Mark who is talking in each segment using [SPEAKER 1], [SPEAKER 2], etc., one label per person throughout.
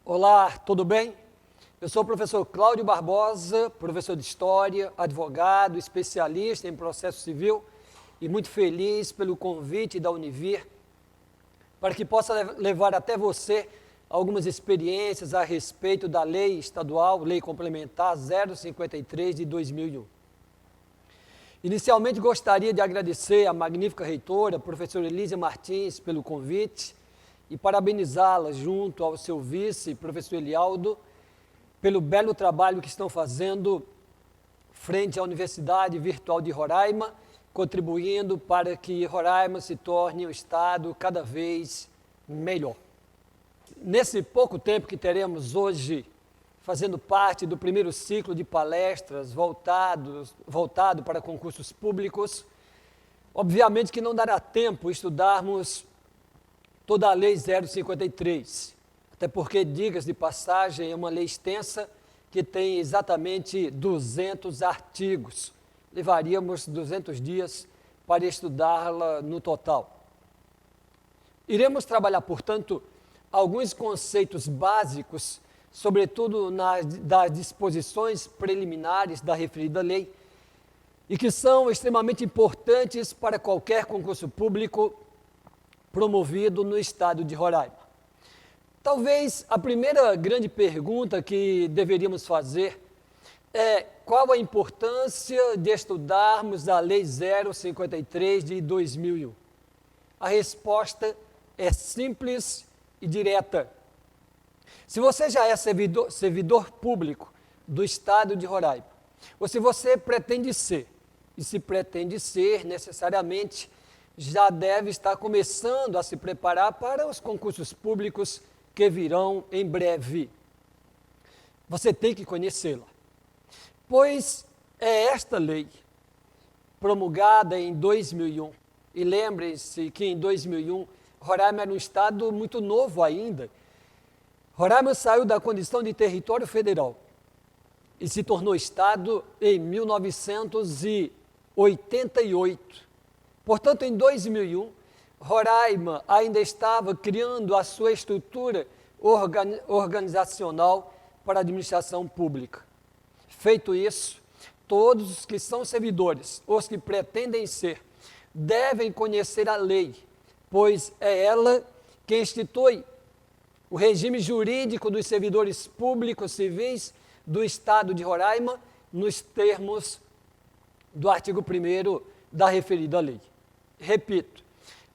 [SPEAKER 1] Olá, tudo bem? Eu sou o professor Cláudio Barbosa, professor de História, advogado, especialista em processo civil e muito feliz pelo convite da Univir para que possa levar até você algumas experiências a respeito da Lei Estadual, Lei Complementar 053 de 2001. Inicialmente gostaria de agradecer à magnífica reitora, professora Elísia Martins, pelo convite e parabenizá-la junto ao seu vice, professor Elialdo, pelo belo trabalho que estão fazendo frente à Universidade Virtual de Roraima, contribuindo para que Roraima se torne um estado cada vez melhor. Nesse pouco tempo que teremos hoje, fazendo parte do primeiro ciclo de palestras voltado para concursos públicos, obviamente que não dará tempo estudarmos toda a Lei 053, até porque, diga-se de passagem, é uma lei extensa que tem exatamente 200 artigos. Levaríamos 200 dias para estudá-la no total. Iremos trabalhar, portanto, alguns conceitos básicos, sobretudo das disposições preliminares da referida lei, e que são extremamente importantes para qualquer concurso público promovido no estado de Roraima. Talvez a primeira grande pergunta que deveríamos fazer é qual a importância de estudarmos a Lei 053 de 2001. A resposta é simples e direta. Se você já é servidor público do estado de Roraima, ou se você pretende ser, e se pretende ser necessariamente, já deve estar começando a se preparar para os concursos públicos que virão em breve. Você tem que conhecê-la, pois é esta lei, promulgada em 2001, e lembrem-se que em 2001 Roraima era um estado muito novo ainda. Roraima saiu da condição de território federal e se tornou estado em 1988. Portanto, em 2001, Roraima ainda estava criando a sua estrutura organizacional para a administração pública. Feito isso, todos os que são servidores, os que pretendem ser, devem conhecer a lei, pois é ela que institui o regime jurídico dos servidores públicos civis do estado de Roraima, nos termos do artigo 1º da referida lei. Repito,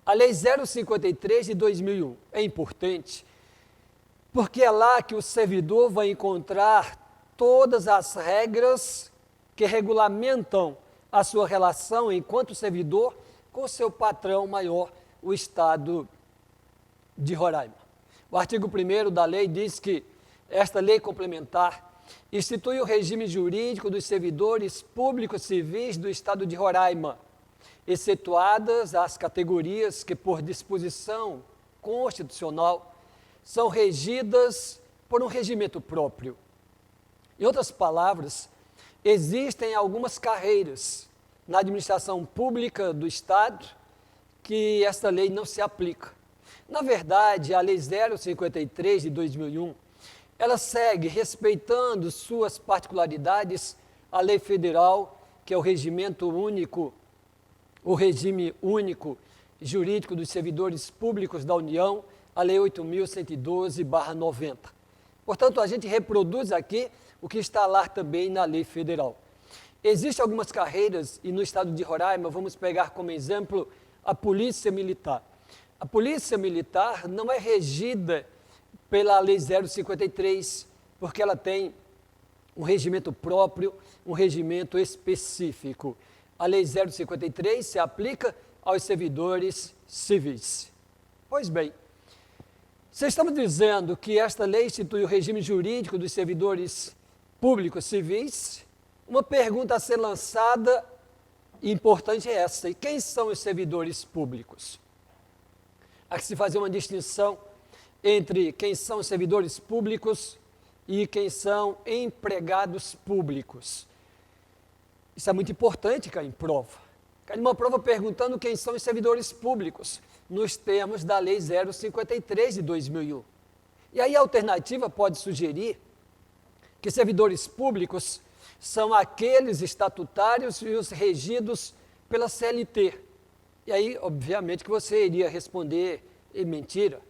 [SPEAKER 1] a Lei 053 de 2001 é importante porque é lá que o servidor vai encontrar todas as regras que regulamentam a sua relação enquanto servidor com o seu patrão maior, o estado de Roraima. O artigo 1º da lei diz que esta lei complementar institui o regime jurídico dos servidores públicos civis do estado de Roraima, excetuadas as categorias que, por disposição constitucional, são regidas por um regimento próprio. Em outras palavras, existem algumas carreiras na administração pública do estado que esta lei não se aplica. Na verdade, a Lei 053 de 2001, ela segue respeitando suas particularidades a lei federal, que é o regimento único, o regime único jurídico dos servidores públicos da União, a Lei 8.112/90. Portanto, a gente reproduz aqui o que está lá também na lei federal. Existem algumas carreiras, e no estado de Roraima, vamos pegar como exemplo a Polícia Militar. A Polícia Militar não é regida pela Lei 053, porque ela tem um regimento próprio, um regimento específico. A Lei 053 se aplica aos servidores civis. Pois bem, se estamos dizendo que esta lei institui o regime jurídico dos servidores públicos civis, uma pergunta a ser lançada importante é essa: e quem são os servidores públicos? Há que se fazer uma distinção entre quem são os servidores públicos e quem são empregados públicos. Isso é muito importante, cai em prova. Cai numa prova perguntando quem são os servidores públicos, nos termos da Lei 053 de 2001. E aí a alternativa pode sugerir que servidores públicos são aqueles estatutários e os regidos pela CLT. E aí, obviamente, que você iria responder, mentira.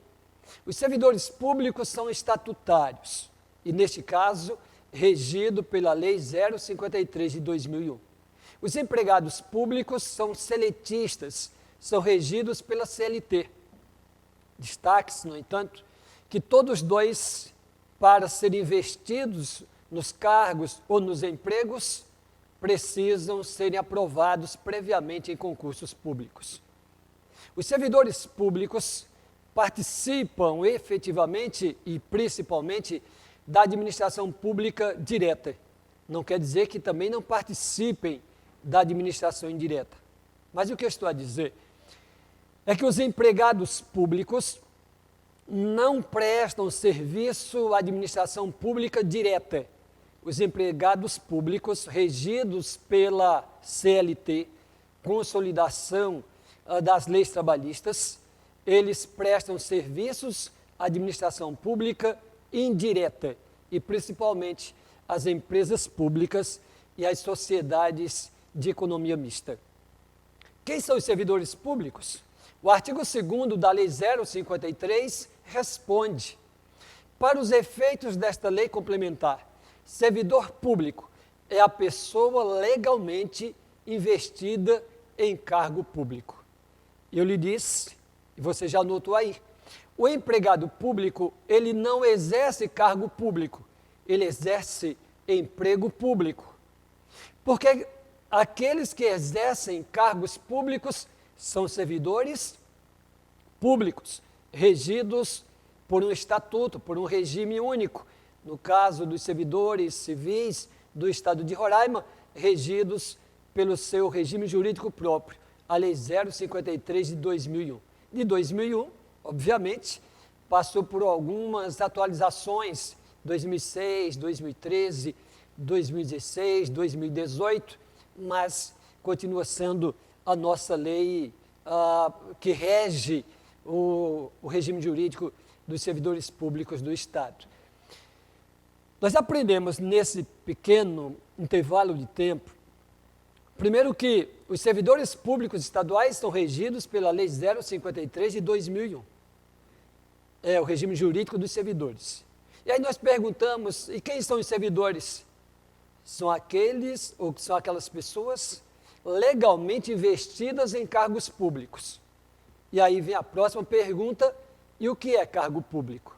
[SPEAKER 1] Os servidores públicos são estatutários, e neste caso, regido pela Lei 053 de 2001. Os empregados públicos são seletistas, são regidos pela CLT. Destaque-se, no entanto, que todos dois, para serem investidos nos cargos ou nos empregos, precisam serem aprovados previamente em concursos públicos. Os servidores públicos participam efetivamente e principalmente da administração pública direta. Não quer dizer que também não participem da administração indireta. Mas o que eu estou a dizer é que os empregados públicos não prestam serviço à administração pública direta. Os empregados públicos regidos pela CLT, Consolidação das Leis Trabalhistas, eles prestam serviços à administração pública indireta e principalmente às empresas públicas e às sociedades de economia mista. Quem são os servidores públicos? O artigo 2º da Lei 053 responde: para os efeitos desta lei complementar, servidor público é a pessoa legalmente investida em cargo público. Eu lhe disse, e você já anotou aí, o empregado público, ele não exerce cargo público, ele exerce emprego público. Porque aqueles que exercem cargos públicos são servidores públicos, regidos por um estatuto, por um regime único. No caso dos servidores civis do Estado de Roraima, regidos pelo seu regime jurídico próprio, a Lei 053 de 2001. De 2001, obviamente, passou por algumas atualizações, 2006, 2013, 2016, 2018, mas continua sendo a nossa lei que rege o regime jurídico dos servidores públicos do Estado. Nós aprendemos nesse pequeno intervalo de tempo, primeiro que os servidores públicos estaduais são regidos pela Lei 053 de 2001. É o regime jurídico dos servidores. E aí nós perguntamos, e quem são os servidores? São aqueles, ou são aquelas pessoas legalmente investidas em cargos públicos. E aí vem a próxima pergunta, e o que é cargo público?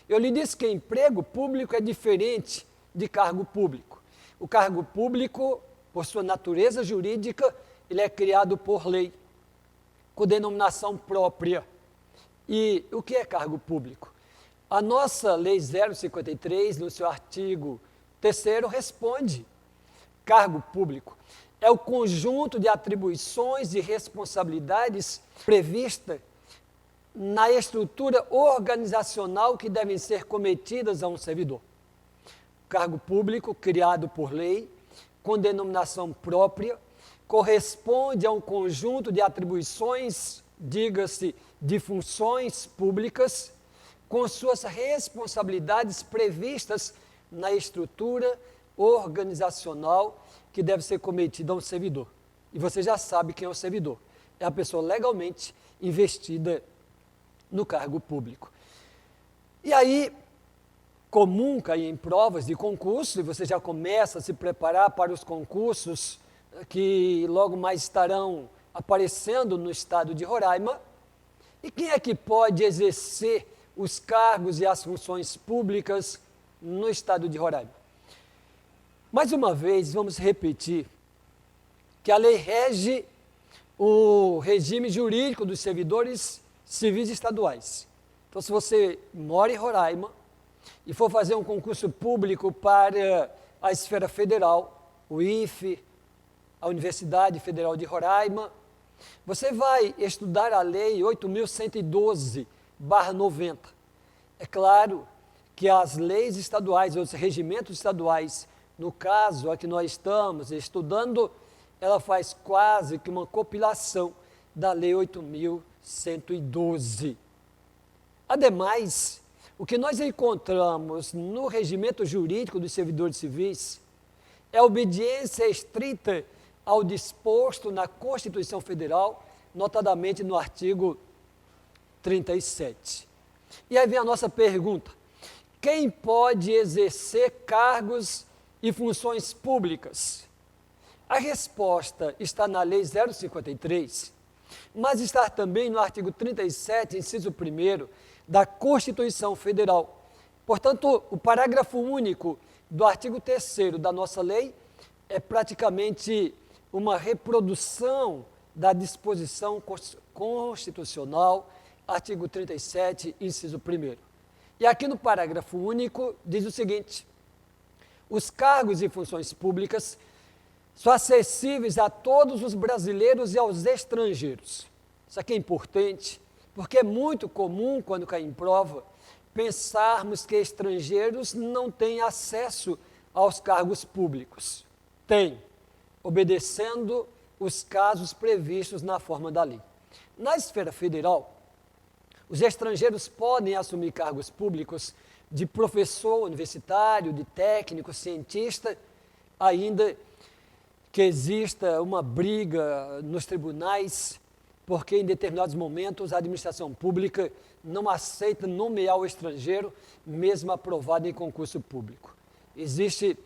[SPEAKER 1] Eu lhe disse que emprego público é diferente de cargo público. O cargo público, por sua natureza jurídica, ele é criado por lei, com denominação própria. E o que é cargo público? A nossa Lei 053, no seu artigo 3º, responde: cargo público é o conjunto de atribuições e responsabilidades prevista na estrutura organizacional que devem ser cometidas a um servidor. Cargo público, criado por lei, com denominação própria, corresponde a um conjunto de atribuições, diga-se, de funções públicas, com suas responsabilidades previstas na estrutura organizacional que deve ser cometida a um servidor. E você já sabe quem é o servidor. É a pessoa legalmente investida no cargo público. E aí, comum cair em provas de concurso, e você já começa a se preparar para os concursos que logo mais estarão aparecendo no estado de Roraima. E quem é que pode exercer os cargos e as funções públicas no estado de Roraima? Mais uma vez, vamos repetir que a lei rege o regime jurídico dos servidores civis estaduais. Então, se você mora em Roraima e for fazer um concurso público para a esfera federal, o IFE, a Universidade Federal de Roraima, você vai estudar a Lei 8.112/90. É claro que as leis estaduais, os regimentos estaduais, no caso a que nós estamos estudando, ela faz quase que uma compilação da Lei 8.112. Ademais, O que nós encontramos no regimento jurídico dos servidores civis é a obediência estrita ao disposto na Constituição Federal, notadamente no artigo 37. E aí vem a nossa pergunta: quem pode exercer cargos e funções públicas? A resposta está na Lei 053, mas está também no artigo 37, inciso 1º, da Constituição Federal. Portanto, o parágrafo único do artigo 3º da nossa lei é praticamente uma reprodução da disposição constitucional, artigo 37, inciso 1º. E aqui no parágrafo único diz o seguinte: os cargos e funções públicas são acessíveis a todos os brasileiros e aos estrangeiros. Isso aqui é importante, porque é muito comum, quando cai em prova, pensarmos que estrangeiros não têm acesso aos cargos públicos. Tem, obedecendo os casos previstos na forma da lei. Na esfera federal, os estrangeiros podem assumir cargos públicos de professor universitário, de técnico, cientista, ainda que exista uma briga nos tribunais, porque em determinados momentos a administração pública não aceita nomear o estrangeiro, mesmo aprovado em concurso público. Existe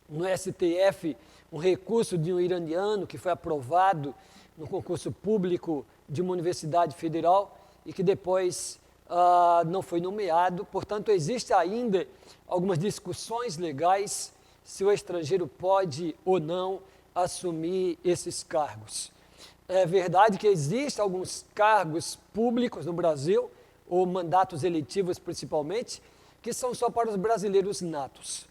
[SPEAKER 1] no STF um recurso de um iraniano que foi aprovado no concurso público de uma universidade federal e que depois não foi nomeado. Portanto, existe ainda algumas discussões legais se o estrangeiro pode ou não assumir esses cargos. É verdade que existem alguns cargos públicos no Brasil, ou mandatos eletivos principalmente, que são só para os brasileiros natos.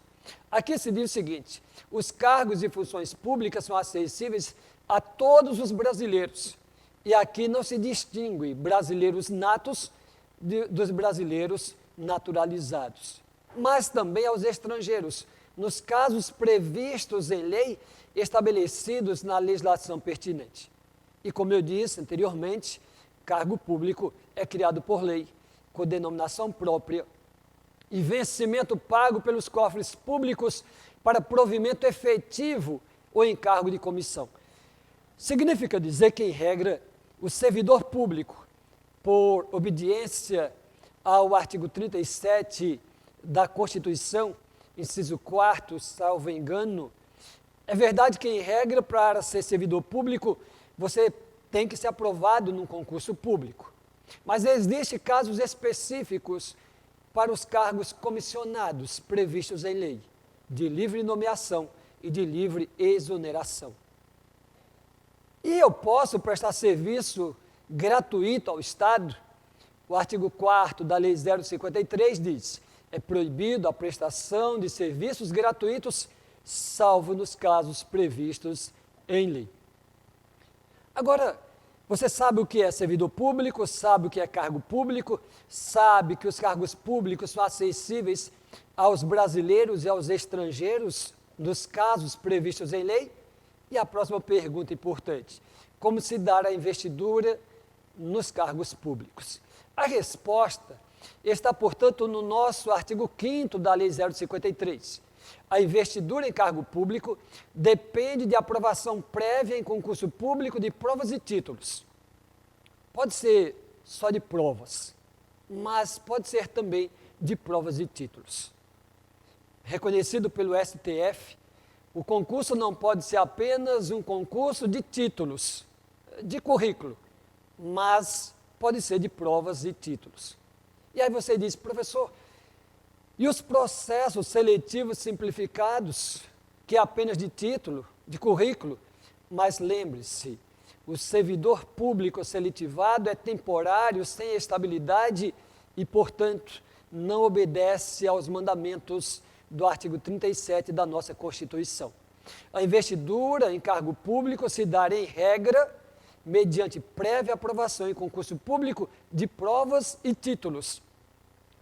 [SPEAKER 1] Aqui se diz o seguinte: os cargos e funções públicas são acessíveis a todos os brasileiros. E aqui não se distingue brasileiros natos dos brasileiros naturalizados, mas também aos estrangeiros, nos casos previstos em lei, estabelecidos na legislação pertinente. E como eu disse anteriormente, cargo público é criado por lei, com denominação própria e vencimento pago pelos cofres públicos para provimento efetivo ou encargo de comissão. Significa dizer que, em regra, o servidor público, por obediência ao artigo 37 da Constituição, inciso 4º, salvo engano, é verdade que, em regra, para ser servidor público, você tem que ser aprovado num concurso público. Mas existem casos específicos para os cargos comissionados previstos em lei, de livre nomeação e de livre exoneração. E eu posso prestar serviço gratuito ao Estado? O artigo 4º da Lei 053 diz: é proibido a prestação de serviços gratuitos, salvo nos casos previstos em lei. Agora, você sabe o que é servidor público, sabe o que é cargo público, sabe que os cargos públicos são acessíveis aos brasileiros e aos estrangeiros nos casos previstos em lei? E a próxima pergunta importante: como se dar a investidura nos cargos públicos? A resposta está, portanto, no nosso artigo 5º da Lei 053. A investidura em cargo público depende de aprovação prévia em concurso público de provas e títulos. Pode ser só de provas, mas pode ser também de provas e títulos. Reconhecido pelo STF, o concurso não pode ser apenas um concurso de títulos, de currículo, mas pode ser de provas e títulos. E aí você diz: professor, e os processos seletivos simplificados, que é apenas de título, de currículo? Mas lembre-se, o servidor público seletivado é temporário, sem estabilidade e, portanto, não obedece aos mandamentos do artigo 37 da nossa Constituição. A investidura em cargo público se dará, em regra, mediante prévia aprovação em concurso público de provas e títulos.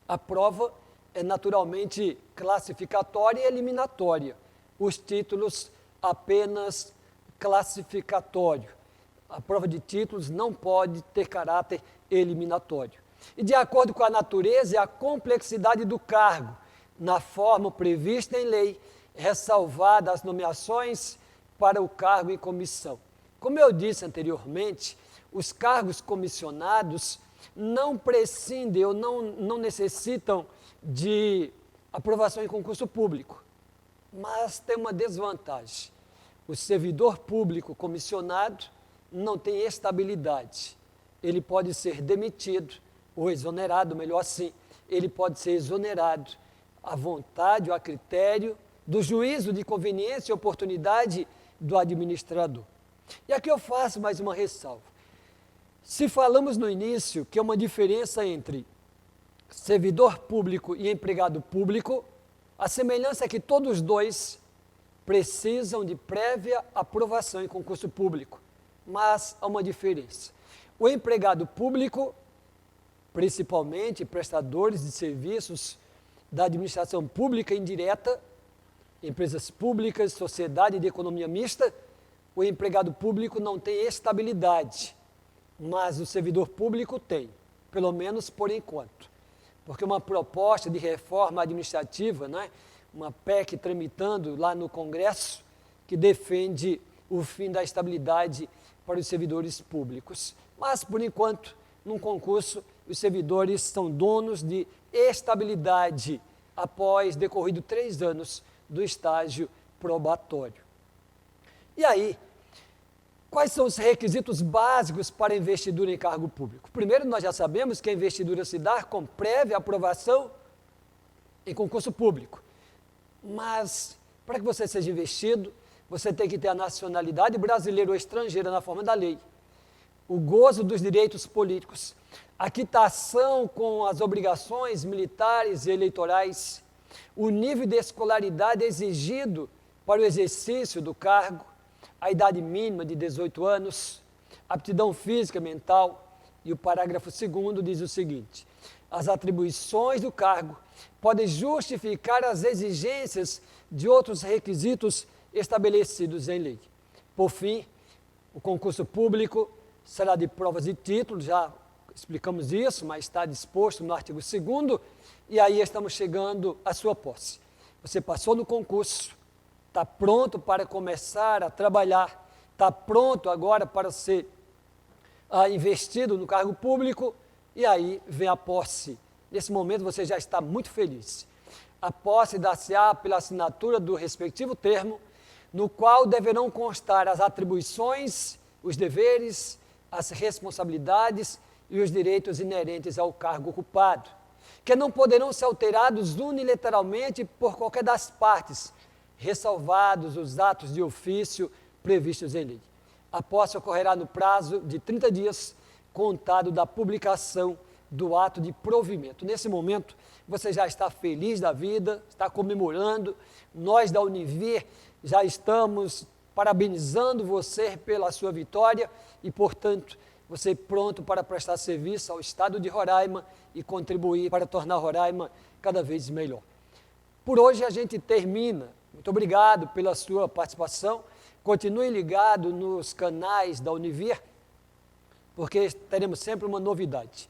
[SPEAKER 1] A prova é naturalmente classificatória e eliminatória. Os títulos apenas classificatório. A prova de títulos não pode ter caráter eliminatório. e de acordo com a natureza e a complexidade do cargo, na forma prevista em lei, ressalvadas as nomeações para o cargo em comissão. Como eu disse anteriormente, os cargos comissionados não prescindem ou não necessitam de aprovação em concurso público, mas tem uma desvantagem. O servidor público comissionado não tem estabilidade. Ele pode ser demitido ou exonerado, melhor assim, ele pode ser exonerado à vontade ou a critério do juízo de conveniência e oportunidade do administrador. E aqui eu faço mais uma ressalva. Se falamos no início que é uma diferença entre servidor público e empregado público, a semelhança é que todos dois precisam de prévia aprovação em concurso público, mas há uma diferença. O empregado público, principalmente prestadores de serviços da administração pública indireta, empresas públicas, sociedade de economia mista, o empregado público não tem estabilidade, mas o servidor público tem, pelo menos por enquanto. Porque uma proposta de reforma administrativa, né, uma PEC tramitando lá no Congresso, que defende o fim da estabilidade para os servidores públicos. Mas, por enquanto, num concurso, os servidores são donos de estabilidade após decorrido 3 anos do estágio probatório. E aí, quais são os requisitos básicos para investidura em cargo público? Primeiro, nós já sabemos que a investidura se dá com prévia aprovação em concurso público. Mas, para que você seja investido, você tem que ter a nacionalidade brasileira ou estrangeira na forma da lei, o gozo dos direitos políticos, a quitação com as obrigações militares e eleitorais, o nível de escolaridade exigido para o exercício do cargo, a idade mínima de 18 anos, aptidão física e mental, e o parágrafo 2º diz o seguinte: as atribuições do cargo podem justificar as exigências de outros requisitos estabelecidos em lei. Por fim, o concurso público será de provas e títulos, já explicamos isso, mas está disposto no artigo 2º, e aí estamos chegando à sua posse. Você passou no concurso, está pronto para começar a trabalhar, está pronto agora para ser investido no cargo público, e aí vem a posse. Nesse momento você já está muito feliz. A posse dar-se-á pela assinatura do respectivo termo, no qual deverão constar as atribuições, os deveres, as responsabilidades e os direitos inerentes ao cargo ocupado, que não poderão ser alterados unilateralmente por qualquer das partes, ressalvados os atos de ofício previstos em lei. A posse ocorrerá no prazo de 30 dias, contado da publicação do ato de provimento. Nesse momento, você já está feliz da vida, está comemorando. Nós da Univir já estamos parabenizando você pela sua vitória e, portanto, você pronto para prestar serviço ao Estado de Roraima e contribuir para tornar Roraima cada vez melhor. Por hoje a gente termina. Muito obrigado pela sua participação. Continue ligado nos canais da Univir, porque teremos sempre uma novidade.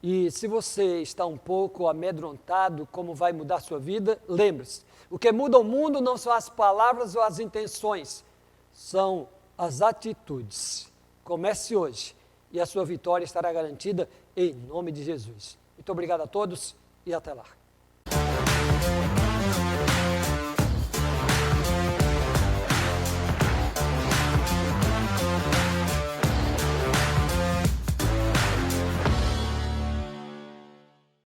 [SPEAKER 1] E se você está um pouco amedrontado como vai mudar a sua vida, lembre-se, o que muda o mundo não são as palavras ou as intenções, são as atitudes. Comece hoje e a sua vitória estará garantida em nome de Jesus. Muito obrigado a todos e até lá.